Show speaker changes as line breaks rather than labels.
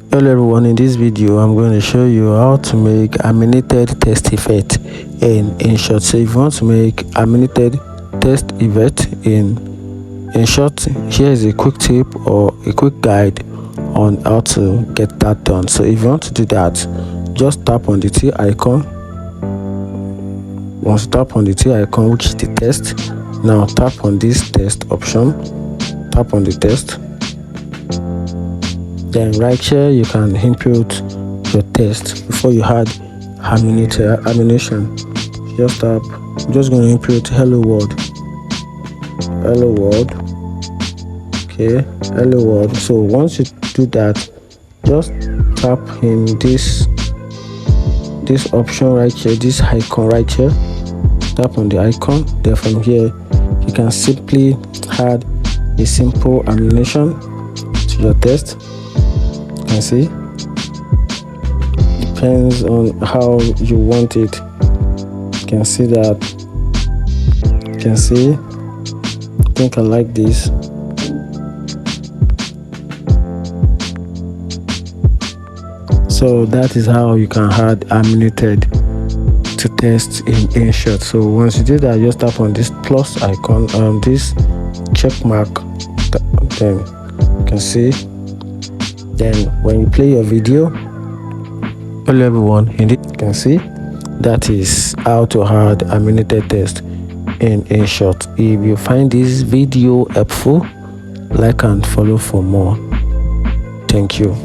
Hello everyone, in this video I'm going to show you how to make animated test effect in InShot. So if you want to make animated test effect in InShot, here is a quick tip or a quick guide on how to get that done. So if you want to do that, just tap on the T icon. Once you tap on the T icon, which is the test, now tap on this test option, tap on the test. Then right here you can input your test before you add animation. Just tap, I'm just going to input hello world, okay, hello world. So once you do that, just tap in this option right here, this icon right here, tap on the icon. Then from here you can simply add a simple animation to your test. You can see, depends on how you want it. You can see that, you can see, I think I like this. So that is how you can add animated to test in InShot. So once you do that, just tap on this plus icon, this check mark, then you can see. Then when you play your video, hello everyone, you can see that is how to add animated test in InShot. If you find this video helpful, like and follow for more. Thank you.